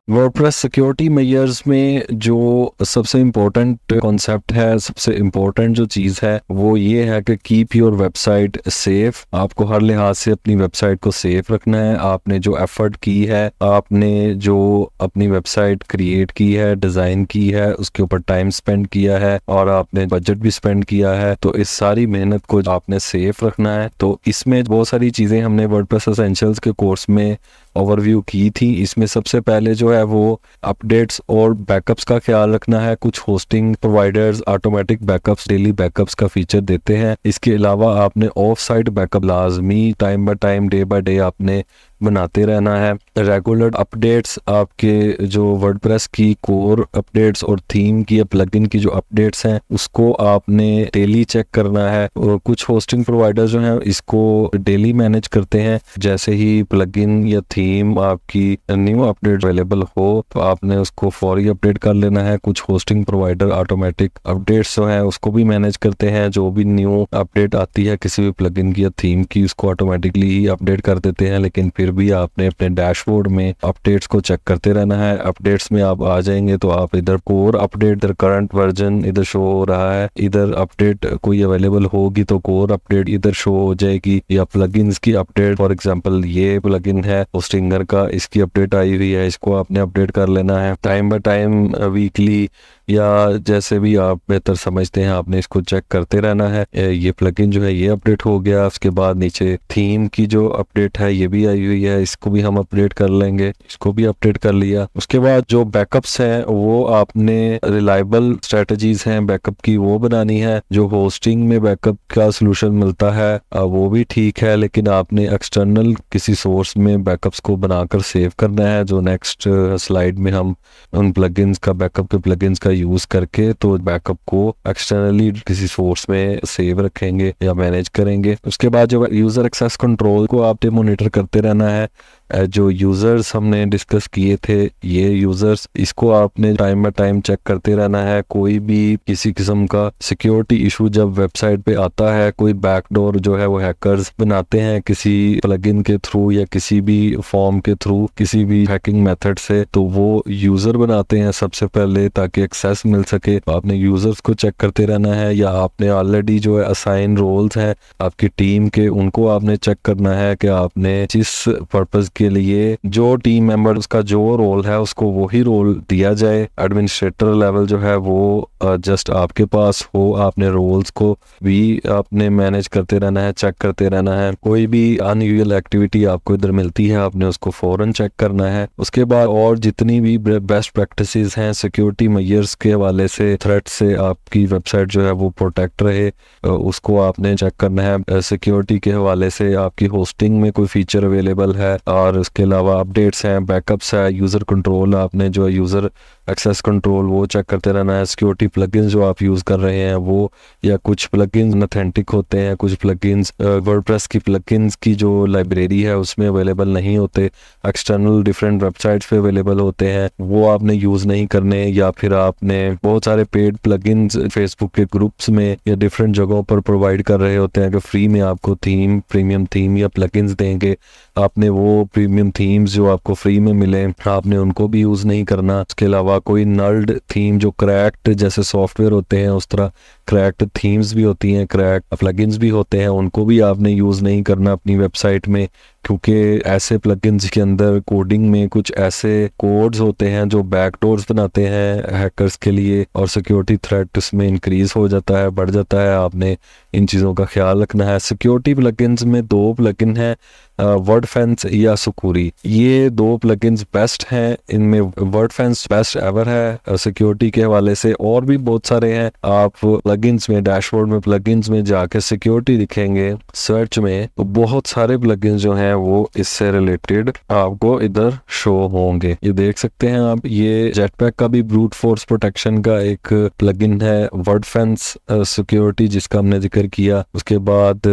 WordPress security measures में जो सबसे इम्पोर्टेंट कॉन्सेप्ट है, सबसे इम्पोर्टेंट जो चीज़ है वो ये है कि कीप योर वेबसाइट सेफ। आपको हर लिहाज से अपनी वेबसाइट को सेफ रखना है। आपने जो एफर्ट की है, आपने जो अपनी वेबसाइट क्रिएट की है, डिज़ाइन की है, उसके ऊपर टाइम स्पेंड किया है और आपने बजट भी स्पेंड किया है, तो इस सारी मेहनत को आपने सेफ रखना है। तो इसमें बहुत सारी चीज़ें हमने वर्डप्रेस एसेंशियल्स के कोर्स में ओवरव्यू की थी। इसमें सबसे पहले जो है वो अपडेट्स और बैकअप्स का ख्याल रखना है। कुछ hosting providers automatic backups, daily backups का फीचर देते हैं। इसके अलावा आपने ऑफ साइट बैकअप लाजमी time by time, day by day आपने बनाते रहना है। रेगुलर अपडेट्स, आपके जो वर्डप्रेस की कोर अपडेट्स और थीम की या प्लगइन की जो अपडेट्स हैं उसको आपने डेली चेक करना है। और कुछ होस्टिंग प्रोवाइडर जो हैं इसको डेली मैनेज करते हैं। जैसे ही प्लगइन या थीम आपकी न्यू अपडेट अवेलेबल हो तो आपने उसको फौरी अपडेट कर लेना है। कुछ होस्टिंग प्रोवाइडर ऑटोमेटिक अपडेट्स जो हैं उसको भी मैनेज करते हैं। जो भी न्यू अपडेट आती है किसी भी प्लगइन की या थीम की, उसको ऑटोमेटिकली ही अपडेट कर देते हैं। लेकिन फिर भी आपने अपने डैशबोर्ड में अपडेट्स को चेक करते रहना है। अपडेट्स में आप आ जाएंगे तो आप इधर कोर अपडेट, इधर करंट वर्जन इधर शो हो रहा है, इधर अपडेट कोई अवेलेबल होगी तो कोर अपडेट इधर शो हो जाएगी, या प्लगइन्स की अपडेट। फॉर एग्जांपल ये प्लगइन है होस्टिंगर का, इसकी अपडेट आई हुई है, इसको आपने अपडेट कर लेना है टाइम बाय टाइम, वीकली या जैसे भी आप बेहतर समझते हैं। आपने इसको चेक करते रहना है। ये प्लगइन जो है ये अपडेट हो गया। उसके बाद नीचे थीम की जो अपडेट है ये भी आई हुई है, इसको भी हम अपडेट कर लेंगे, इसको भी अपडेट कर लिया। उसके बाद जो बैकअप्स हैं वो आपने रिलायबल स्ट्रेटजीज हैं बैकअप की वो बनानी है। जो होस्टिंग में बैकअप का सोल्यूशन मिलता है वो भी ठीक है, लेकिन आपने एक्सटर्नल किसी सोर्स में बैकअप्स को बनाकर सेव करना है। जो नेक्स्ट स्लाइड में हम उन प्लगइन्स का, बैकअप के प्लगइन्स का यूज करके तो बैकअप को एक्सटर्नली किसी सोर्स में सेव रखेंगे या मैनेज करेंगे। उसके बाद जो यूजर एक्सेस कंट्रोल को आपने मॉनिटर करते रहना है। जो यूजर्स हमने डिस्कस किए थे, ये यूजर्स, इसको आपने टाइम बाय टाइम चेक करते रहना है। कोई भी किसी किस्म का सिक्योरिटी इशू जब वेबसाइट पे आता है, कोई बैकडोर जो है वो हैकर्स बनाते हैं किसी प्लगइन के थ्रू या किसी भी फॉर्म के थ्रू, किसी भी हैकिंग मेथड से, तो वो यूजर बनाते हैं सबसे पहले ताकि एक्सेस मिल सके। तो आपने यूजर्स को चेक करते रहना है, या आपने ऑलरेडी जो है असाइन रोल्स हैं आपकी टीम के, उनको आपने चेक करना है कि आपने जिस पर्पज के लिए जो टीम मेंबर उसका जो रोल है उसको वही रोल दिया जाए। एडमिनिस्ट्रेटर लेवल जो है वो जस्ट आपके पास हो। आपने रोल्स को भी आपने मैनेज करते रहना है, चेक करते रहना है। कोई भी अनयूजुअल एक्टिविटी आपको इधर मिलती है आपने उसको फौरन चेक करना है। उसके बाद और जितनी भी बेस्ट प्रैक्टिसेस हैं सिक्योरिटी मेजर्स के हवाले से, थ्रेट से आपकी वेबसाइट जो है वो प्रोटेक्ट रहे, उसको आपने चेक करना है। सिक्योरिटी के हवाले से आपकी होस्टिंग में कोई फीचर अवेलेबल है, और उसके अलावा अपडेट्स हैं, बैकअप्स है, यूज़र कंट्रोल, आपने जो यूज़र एक्सेस कंट्रोल वो चेक करते रहना है। सिक्योरिटी प्लगइन्स जो आप यूज़ कर रहे हैं वो, या कुछ प्लगइन्स ऑथेंटिक होते हैं, कुछ प्लगइन्स वर्डप्रेस की प्लगइन्स की जो लाइब्रेरी है उसमें अवेलेबल नहीं होते, एक्सटर्नल डिफरेंट वेबसाइट्स पे अवेलेबल होते हैं, वो आपने यूज़ नहीं करने। या फिर आपने बहुत सारे पेड प्लगइन्स फेसबुक के ग्रुप्स में या डिफरेंट जगहों पर प्रोवाइड कर रहे होते हैं कि फ्री में आपको थीम, प्रीमियम थीम या प्लगइन्स देंगे। आपने वो प्रीमियम थीम्स जो आपको फ्री में मिले आपने उनको भी यूज़ नहीं करना। इसके अलावा कोई नल्ड थीम जो क्रैक्ड जैसे सॉफ्टवेयर होते हैं उस तरह क्रैक्ड थीम्स भी होती हैं, क्रैक्ड प्लगइन्स भी होते हैं, उनको भी आपने यूज़ नहीं करना अपनी वेबसाइट में, क्योंकि ऐसे प्लगइन्स के अंदर कोडिंग में कुछ ऐसे कोड्स होते हैं जो बैकडोर्स बनाते हैं हैकर्स के लिए, और सिक्योरिटी थ्रेट इसमें इंक्रीज हो जाता है, बढ़ जाता है। आपने इन चीज़ों का ख्याल रखना है। सिक्योरिटी प्लगइन्स में दो प्लगइन हैं, वर्डफेंस या सुकूरी। ये दो प्लगइन्स बेस्ट हैं। इनमें वर्डफेंस बेस्ट एवर है सिक्योरिटी के हवाले से, और भी बहुत सारे हैं। आप प्लगइन्स में, डैशबोर्ड में प्लगइन्स में जाके सिक्योरिटी लिखेंगे सर्च में तो बहुत सारे प्लगइन्स जो हैं वो इससे रिलेटेड आपको इधर शो होंगे। ये देख सकते हैं आप, ये जेटपैक का भी ब्रूट फोर्स प्रोटेक्शन का एक प्लगइन है, वर्डफेंस सिक्योरिटी जिसका हमने जिक्र किया। उसके बाद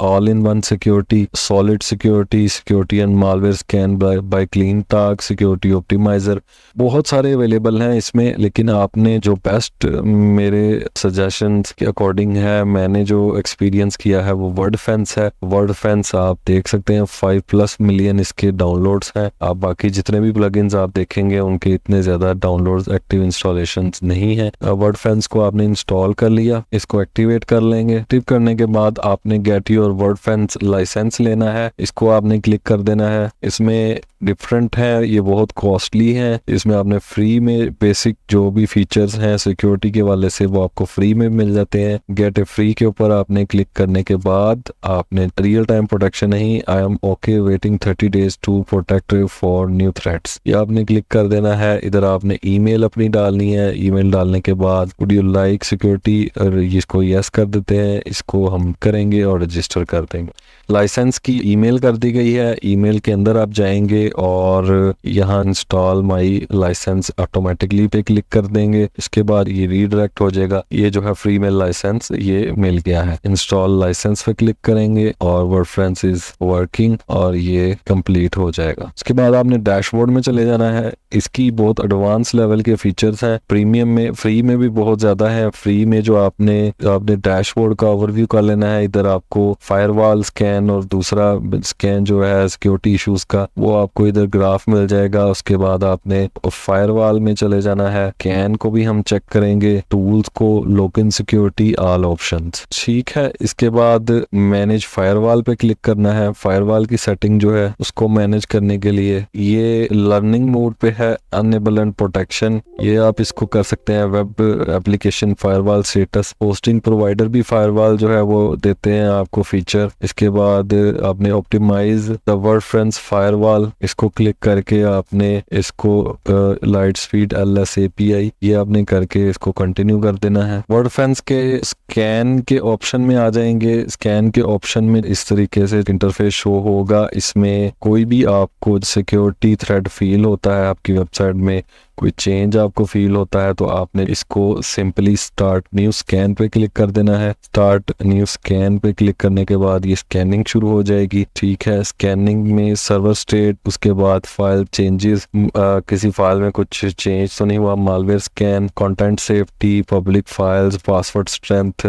all in one security, solid exploit security, security and malware scan by CleanTalk, security optimizer, बहुत सारे अवेलेबल हैं इसमें। लेकिन आपने जो बेस्ट मेरे सजेशंस के अकॉर्डिंग है, मैंने जो एक्सपीरियंस किया है वो वर्डफेंस है। वर्डफेंस आप देख सकते हैं 5+ मिलियन इसके डाउनलोड्स हैं। आप बाकी जितने भी प्लगइन्स आप देखेंगे उनके इतने ज्यादा डाउनलोड्स, एक्टिव इंस्टॉलेशंस नहीं है। वर्डफेंस को आपने इंस्टॉल कर लिया, इसको एक्टिवेट कर लेंगे। एक्टिव करने के बाद आपने गेट योर वर्डफेंस लाइसेंस लेना है, इसको आपने क्लिक कर देना है। इसमें डिफरेंट है, ये बहुत कॉस्टली है। इसमें आपने फ्री में बेसिक जो भी फीचर्स हैं सिक्योरिटी के वाले से वो आपको फ्री में मिल जाते हैं। गेट ए फ्री के ऊपर आपने क्लिक करने के बाद आपने रियल टाइम प्रोटेक्शन नहीं, I am okay waiting 30 days to protect for new threats, ये आपने क्लिक कर देना है। इधर आपने ईमेल अपनी डालनी है। ईमेल डालने के बाद वुड यू लाइक सिक्योरिटी, और इसको यस कर देते हैं, इसको हम करेंगे और रजिस्टर कर देंगे। लाइसेंस की ईमेल कर दी गई है। ईमेल के अंदर आप जाएंगे और यहाँ इंस्टॉल माई लाइसेंस ऑटोमेटिकली पे क्लिक कर देंगे। इसके बाद ये रीडायरेक्ट हो जाएगा। ये जो है फ्री मेल लाइसेंस ये मिल गया है। इंस्टॉल लाइसेंस पे क्लिक करेंगे और वर्डफेंस इज वर्किंग और ये कंप्लीट हो जाएगा। इसके बाद आपने डैशबोर्ड में चले जाना है। इसकी बहुत एडवांस लेवल के फीचर्स हैं। प्रीमियम में, फ्री में भी बहुत ज्यादा है। फ्री में जो आपने डैशबोर्ड का ओवरव्यू कर लेना है। इधर आपको फायरवॉल स्कैन और दूसरा स्कैन जो है सिक्योरिटी इश्यूज का, वो आपको इधर ग्राफ मिल जाएगा। उसके बाद आपने फायरवॉल में चले जाना है। स्कैन को भी हम चेक करेंगे, टूल्स को, लोकिन सिक्योरिटी, ऑल ऑप्शंस, ठीक है। इसके बाद मैनेज फायरवॉल पे क्लिक करना है। फायरवॉल की सेटिंग जो है उसको मैनेज करने के लिए ये लर्निंग मोड पे है, अनेबल एंड प्रोटेक्शन, ये आप इसको कर सकते हैं। Web application firewall status, hosting provider भी फायरवॉल जो है वो देते हैं आपको फीचर। इसके बाद आपने ऑप्टिमाइज द वर्डफेंस फायरवॉल, इसको क्लिक करके आपने इसको लाइट स्पीड LS API ये आपने करके इसको कंटिन्यू कर देना है। वर्डफेंस के स्कैन के ऑप्शन में आ जाएंगे। स्कैन के ऑप्शन में इस तरीके से इंटरफेस शो होगा। इसमें कोई भी आपको सिक्योरिटी थ्रेट फील होता है आपकी वेबसाइट में, कोई चेंज आपको फील होता है, तो आपने इसको सिंपली स्टार्ट न्यू स्कैन पे क्लिक कर देना है। स्टार्ट न्यू स्कैन पे क्लिक करने के बाद ये स्कैनिंग शुरू हो जाएगी, ठीक है। स्कैनिंग में सर्वर स्टेट, उसके बाद फाइल चेंजेस, किसी फाइल में कुछ चेंज तो नहीं हुआ, malware scan, content safety, public files, password strength,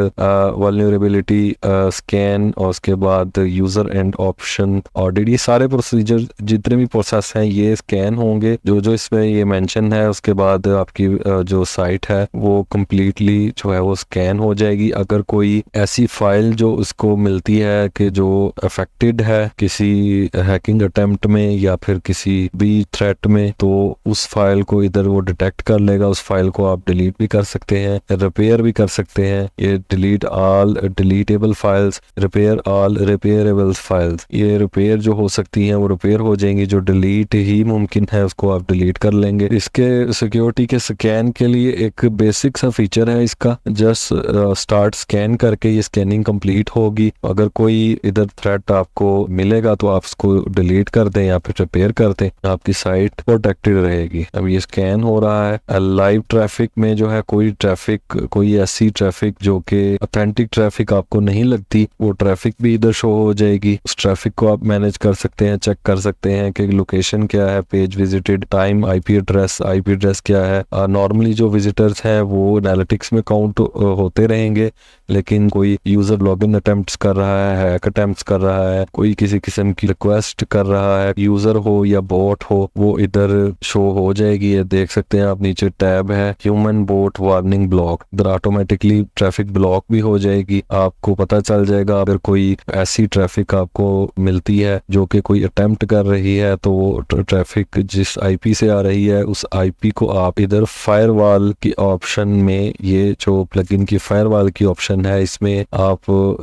vulnerability scan, और उसके बाद यूजर एंड ऑप्शन ऑडिट, ये सारे प्रोसीजर जितने भी प्रोसेस हैं ये स्कैन होंगे जो जो इसमें ये मेंशन है। उसके बाद आपकी जो साइट है वो कंप्लीटली जो है वो स्कैन हो जाएगी। अगर कोई ऐसी फाइल जो उसको मिलती है कि जो अफेक्टेड है किसी हैकिंग अटेम्प्ट में या फिर किसी भी थ्रेट में, तो उस फाइल को इधर वो डिटेक्ट कर लेगा। उस फाइल को आप डिलीट भी कर सकते हैं, रिपेयर भी कर सकते हैं। ये delete all deletable files, repair all repairable files, ये रिपेयर जो हो सकती हैं वो रिपेयर हो जाएंगी। जो डिलीट ही मुमकिन है उसको आप डिलीट कर लेंगे। इसके सिक्योरिटी के स्कैन के लिए एक बेसिक सा फीचर है इसका, जस्ट स्टार्ट स्कैन करके ये स्कैनिंग कंप्लीट होगी। अगर कोई इधर थ्रेट आपको मिलेगा तो आप उसको डिलीट कर दें या फिर रिपेयर कर दें, आपकी साइट प्रोटेक्टेड रहेगी। अब ये स्कैन हो रहा है। लाइव ट्रैफिक में जो है कोई ट्रैफिक, कोई ऐसी ट्रैफिक जो कि ऑथेंटिक ट्रैफिक आपको नहीं लगती, वो ट्रैफिक भी इधर शो हो जाएगी। उस ट्रैफिक को आप मैनेज कर सकते हैं, चेक कर सकते हैं कि लोकेशन क्या है, page visited, time, IP address क्या है। नॉर्मली जो विजिटर्स हैं वो एनालिटिक्स में काउंट होते रहेंगे, लेकिन कोई यूजर लॉगिन अटेम्प्ट्स कर रहा है, हैक अटेम्प्ट्स कर रहा है, कोई किसी किस्म की रिक्वेस्ट कर रहा है, यूजर हो या बॉट हो, वो इधर शो हो जाएगी। ये देख सकते हैं आप, नीचे टैब है ह्यूमन बोट वार्निंग ब्लॉक, इधर ऑटोमेटिकली ट्रैफिक ब्लॉक भी हो जाएगी। आपको पता चल जाएगा अगर कोई ऐसी ट्रैफिक आपको मिलती है जो कि कोई अटेम्प्ट कर रही है, तो वो ट्रैफिक जिस IP से आ रही है उस IP को आप इधर फायरवॉल की ऑप्शन में, ये जो प्लगइन की फायरवॉल की ऑप्शन है, इसमें आप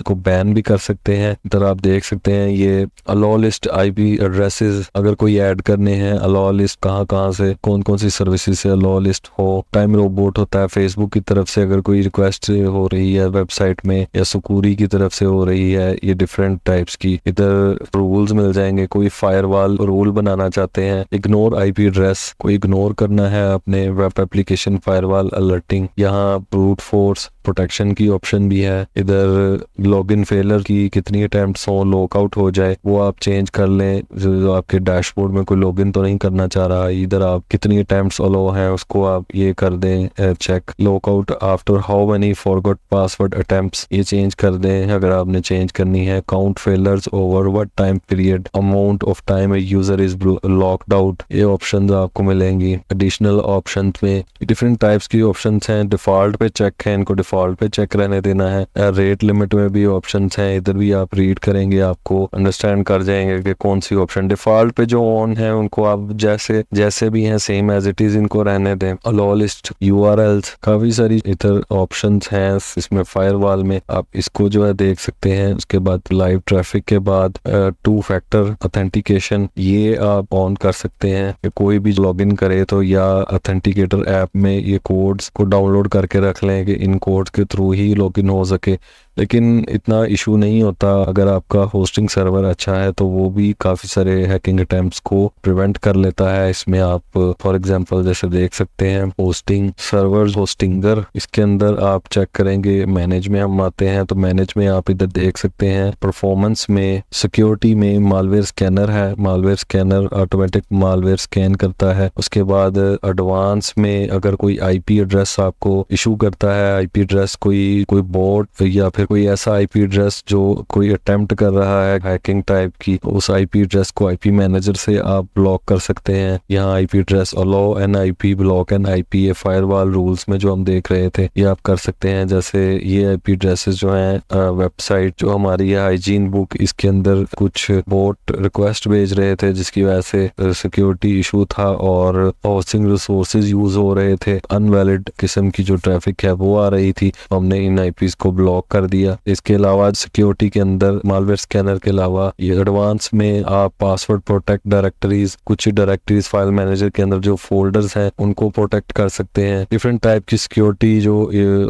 को बैन भी कर सकते हैं। इधर आप देख सकते हैं ये अलाउ लिस्ट IP एड्रेसेस अगर कोई ऐड करने हैं, अलाउ लिस्ट कहाँ से, कौन कौन सी सर्विसेज से अलाउ लिस्ट हो। टाइम रोबोट होता है फेसबुक की तरफ से अगर कोई रिक्वेस्ट हो रही है वेबसाइट में, या सुकूरी की तरफ से हो रही है, ये डिफरेंट टाइप्स की इधर रूल्स मिल जाएंगे। कोई फायरवॉल रूल बनाना चाहते हैं, इग्नोर IP एड्रेस, कोई इग्नोर करना है अपने वेब एप्लीकेशन फायरवॉल अलर्टिंग, यहाँ ब्रूट फोर्स प्रोटेक्शन की ऑप्शन भी है, इधर लॉगिन फेलर की कितनी अटेम्प्ट्स हो, लॉकआउट हो जाए वो आप चेंज कर लें। जो आपके डैशबोर्ड में कोई लॉगिन तो नहीं करना चाह रहा, इधर आप कितनी अटेम्प्ट्स अलाउ हैं उसको आप ये कर दें check. Lockout after how many forgot password attempts ये चेंज कर दें अगर आपने चेंज करनी है। Count failures over what time period, amount of time a user is locked out, ये ऑप्शंस आपको मिलेंगी। एडिशनल ऑप्शंस में डिफरेंट टाइप्स की ऑप्शंस हैं, डिफॉल्ट पे चेक है, इनको डिफॉल्ट पे चेक रहने देना है। रेट लिमिट में भी ऑप्शंस हैं, इधर भी आप रीड करेंगे आपको अंडरस्टैंड कर जाएंगे कि कौन सी ऑप्शन डिफॉल्ट पे जो ऑन है उनको आप जैसे जैसे भी हैं सेम एज इट इज इनको रहने दें। अलाउ लिस्ट यूआरएल्स, काफी सारी इधर ऑप्शंस हैं इसमें। फायरवॉल में आप इसको जो है देख सकते हैं। उसके बाद लाइव ट्रैफिक के बाद 2 फैक्टर ऑथेंटिकेशन ये आप ऑन कर सकते हैं कि कोई भी लॉगिन करे तो या ऑथेंटिकेटर ऐप में ये कोड्स को डाउनलोड करके रख लें कि इन कोड्स के थ्रू ही लॉगिन हो सके। लेकिन इतना इशू नहीं होता अगर आपका होस्टिंग सर्वर अच्छा है तो वो भी काफ़ी सारे हैकिंग अटेम्प्ट्स को प्रिवेंट कर लेता है। इसमें आप फॉर एग्जांपल जैसे देख सकते हैं होस्टिंग सर्वर होस्टिंगर, इसके अंदर आप चेक करेंगे मैनेज में हम आते हैं तो मैनेज में आप इधर देख सकते हैं परफॉर्मेंस में सिक्योरिटी में मालवेयर स्कैनर है। Malware scanner automatic malware scan करता है। उसके बाद एडवांस में अगर कोई आईपी एड्रेस आपको इशू करता है, आईपी एड्रेस कोई बोट या फिर कोई ऐसा आईपी एड्रेस जो कोई अटेम्प्ट कर रहा है हैकिंग टाइप की, उस आईपी एड्रेस को आईपी मैनेजर से आप ब्लॉक कर सकते हैं। यहाँ IP address allow N IP block N IP, ये फायरवॉल रूल्स में जो हम देख रहे थे ये आप कर सकते हैं। जैसे ये आईपी एड्रेसेस जो हैं वेबसाइट जो हमारी है हाइजीन बुक, इसके अंदर कुछ बोट रिक्वेस्ट भेज रहे थे जिसकी वजह से सिक्योरिटी इशू था और होस्टिंग रिसोर्सेज यूज हो रहे थे, अनवैलिड किस्म की जो ट्रैफिक है वो आ रही थी, हमने इन आईपीज को ब्लॉक कर दिया। इसके अलावा सिक्योरिटी के अंदर मालवेयर स्कैनर के अलावा ये एडवांस में आप पासवर्ड प्रोटेक्ट डायरेक्टरीज, कुछ डायरेक्टरीज फाइल मैनेजर के अंदर जो फोल्डर्स हैं उनको प्रोटेक्ट कर सकते हैं। डिफरेंट टाइप की सिक्योरिटी जो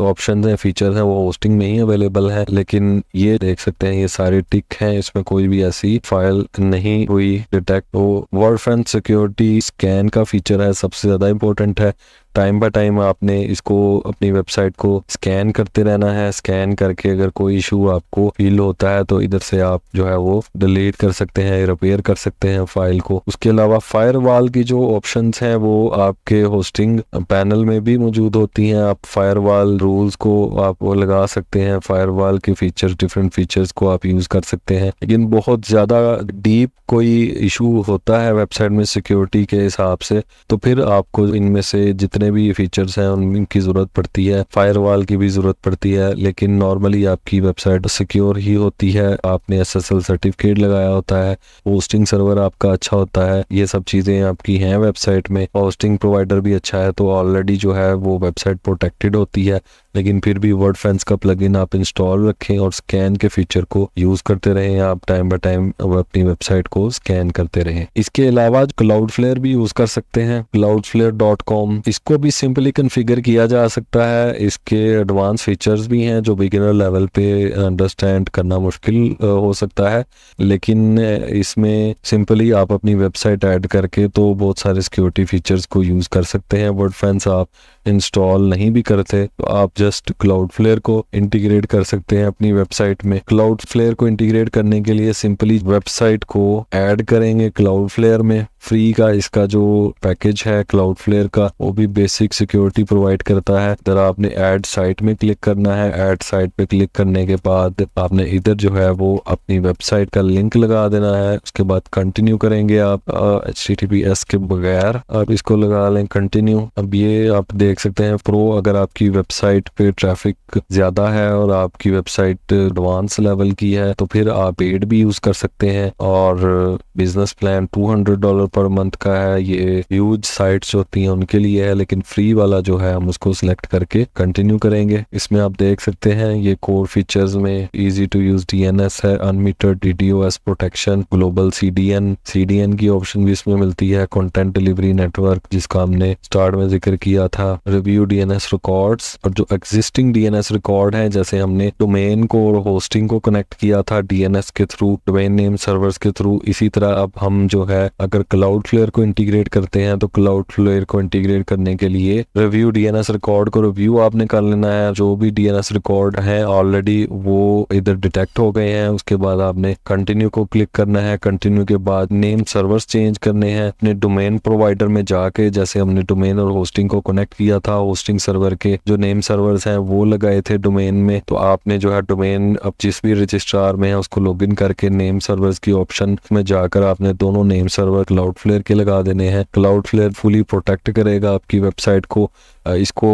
ऑप्शन है फीचर है वो होस्टिंग में ही अवेलेबल है, लेकिन ये देख सकते हैं ये सारे टिक हैं, इसमें कोई भी ऐसी फाइल नहीं हुई डिटेक्ट। तो वर्डफ्रेंड सिक्योरिटी स्कैन का फीचर है, सबसे ज्यादा इंपॉर्टेंट है। टाइम बाय टाइम आपने इसको अपनी वेबसाइट को स्कैन करते रहना है। स्कैन करके अगर कोई इशू आपको फील होता है तो इधर से आप जो है वो डिलीट कर सकते हैं, रिपेयर कर सकते हैं फाइल को। उसके अलावा फायरवॉल की जो ऑप्शंस हैं वो आपके होस्टिंग पैनल में भी मौजूद होती हैं। आप फायरवॉल रूल्स को आप वो लगा सकते हैं, फायरवॉल के फीचर्स, डिफरेंट फीचर्स को आप यूज कर सकते हैं। लेकिन बहुत ज्यादा डीप कोई इशू होता है वेबसाइट में सिक्योरिटी के हिसाब से तो फिर आपको इनमें से जितने भी फीचर्स हैं उनकी जरूरत पड़ती है, फायरवॉल की भी जरूरत पड़ती है। लेकिन नॉर्मली आपकी वेबसाइट सिक्योर ही होती है, आपने एसएसएल सर्टिफिकेट लगाया होता है, होस्टिंग सर्वर आपका अच्छा होता है, ये सब चीजें आपकी हैं वेबसाइट में, होस्टिंग प्रोवाइडर भी अच्छा है तो ऑलरेडी जो है वो वेबसाइट प्रोटेक्टेड होती है। लेकिन फिर भी वर्डफेंस का प्लगइन आप इंस्टॉल रखें और स्कैन के फीचर को यूज करते रहें, आप टाइम बाय टाइम अपनी वेबसाइट को स्कैन करते रहें। इसके अलावा क्लाउडफ्लेयर भी यूज कर सकते हैं, cloudflare.com, इसको भी सिंपली कॉन्फ़िगर किया जा सकता है। इसके एडवांस फीचर्स भी हैं जो बिगिनर लेवल पे अंडरस्टैंड करना मुश्किल हो सकता है, लेकिन इसमें सिंपली आप अपनी वेबसाइट ऐड करके तो बहुत सारे सिक्योरिटी फीचर्स को यूज कर सकते हैं। वर्डफेंस आप इंस्टॉल नहीं भी करते तो आप जस्ट क्लाउडफ्लेयर को इंटीग्रेट कर सकते हैं अपनी वेबसाइट में। क्लाउडफ्लेयर को इंटीग्रेट करने के लिए सिंपली वेबसाइट को ऐड करेंगे क्लाउडफ्लेयर में। फ्री का इसका जो पैकेज है क्लाउडफ्लेयर का वो भी बेसिक सिक्योरिटी प्रोवाइड करता है। इधर आपने ऐड साइट में क्लिक करना है, ऐड साइट पे क्लिक करने के बाद आपने इधर जो है वो अपनी वेबसाइट का लिंक लगा देना है। उसके बाद कंटिन्यू करेंगे आप HTTPS के बगैर आप इसको लगा लें कंटिन्यू। अब ये आप देख सकते हैं प्रो, अगर आपकी वेबसाइट पे ट्रैफिक ज्यादा है और आपकी वेबसाइट एडवांस लेवल की है तो फिर आप पेड भी यूज कर सकते हैं। और बिजनेस प्लान $200 पर मंथ का है, ये ह्यूज साइट्स होती हैं उनके लिए है, लेकिन फ्री वाला जो है हम उसको सिलेक्ट करके कंटिन्यू करेंगे। इसमें आप देख सकते हैं ये कोर फीचर्स में इजी टू यूज DNS है, अनमीटर्ड DDoS प्रोटेक्शन, ग्लोबल CDN की ऑप्शन भी इसमें मिलती है, कंटेंट डिलीवरी नेटवर्क जिसका हमने स्टार्ट में जिक्र किया था, रिव्यू DNS रिकॉर्ड्स, और जो एग्जिस्टिंग DNS रिकॉर्ड है जैसे हमने डोमेन को और होस्टिंग को कनेक्ट किया था DNS के थ्रू, डोमेन नेम सर्वर्स के थ्रू, इसी तरह अब हम जो है अगर Cloudflare को इंटीग्रेट करते हैं तो Cloudflare को इंटीग्रेट करने के लिए रिव्यू DNS रिकॉर्ड को रिव्यू आपने कर लेना है। जो भी DNS रिकॉर्ड है ऑलरेडी वो इधर डिटेक्ट हो गए हैं। उसके बाद आपने कंटिन्यू को क्लिक करना है। कंटिन्यू के बाद नेम सर्वर्स चेंज करने हैं। अपने डोमेन प्रोवाइडर में जाके, जैसे हमने डोमेन और होस्टिंग को कनेक्ट किया था, होस्टिंग सर्वर के जो नेम सर्वर्स हैं वो लगाए थे डोमेन में, तो आपने जो है डोमेन अब जिस भी रजिस्ट्रार में है उसको लॉगिन करके नेम सर्वर्स की ऑप्शन में जाकर आपने दोनों नेम सर्वर Cloudflare के लगा देने हैं। Cloudflare फुली प्रोटेक्ट करेगा आपकी वेबसाइट को। इसको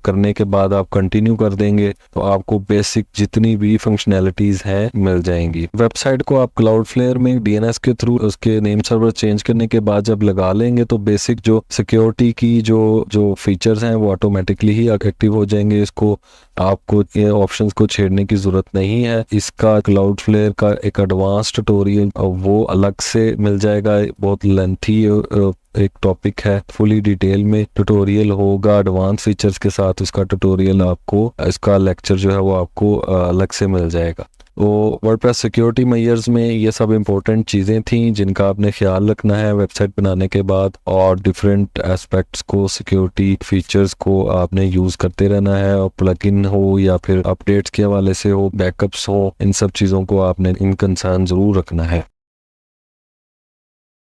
करने के बाद आप कंटिन्यू कर देंगे तो आपको बेसिक जितनी भी फंक्शनैलिटीज हैं मिल जाएंगी। वेबसाइट को आप Cloudflare में DNS के थ्रू उसके नेम सर्वर चेंज करने के बाद जब लगा लेंगे तो बेसिक जो सिक्योरिटी की जो फीचर्स हैं वो ऑटोमेटिकली ही एक्टिव हो जाएंगे। इसको आपको ये ऑप्शंस को छेड़ने की जरूरत नहीं है। इसका Cloudflare का एक एडवांस ट्यूटोरियल वो अलग से मिल जाएगा। बहुत लेंथी एक टॉपिक है, फुली डिटेल में ट्यूटोरियल होगा एडवांस फीचर्स के साथ। उसका ट्यूटोरियल आपको, इसका लेक्चर जो है वो आपको अलग से मिल जाएगा। तो वर्डप्रेस सिक्योरिटी मेजर्स में ये सब इम्पोर्टेंट चीज़ें थी जिनका आपने ख्याल रखना है वेबसाइट बनाने के बाद, और डिफरेंट एस्पेक्ट्स को, सिक्योरिटी फीचर्स को आपने यूज़ करते रहना है। और प्लगइन हो या फिर अपडेट्स के हवाले से हो, बैकअप्स हो, इन सब चीज़ों को आपने इन कंसर्न ज़रूर रखना है।